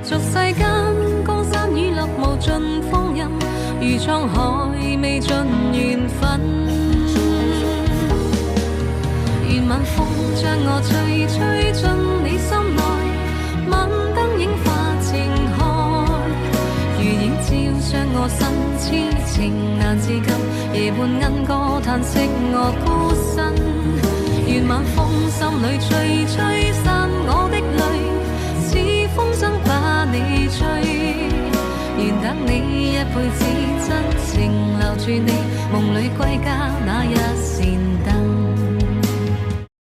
俗世間江山已立無盡phong印，如滄海未盡緣分。願晚風將我吹進你心內，晚燈映化情海，如影照將我身痴情難自禁，夜半鶯歌嘆息我孤身。願晚風心裏吹散我的淚，似風箏把你吹，願等你一輩子真情留住你，夢裏歸家那日善待。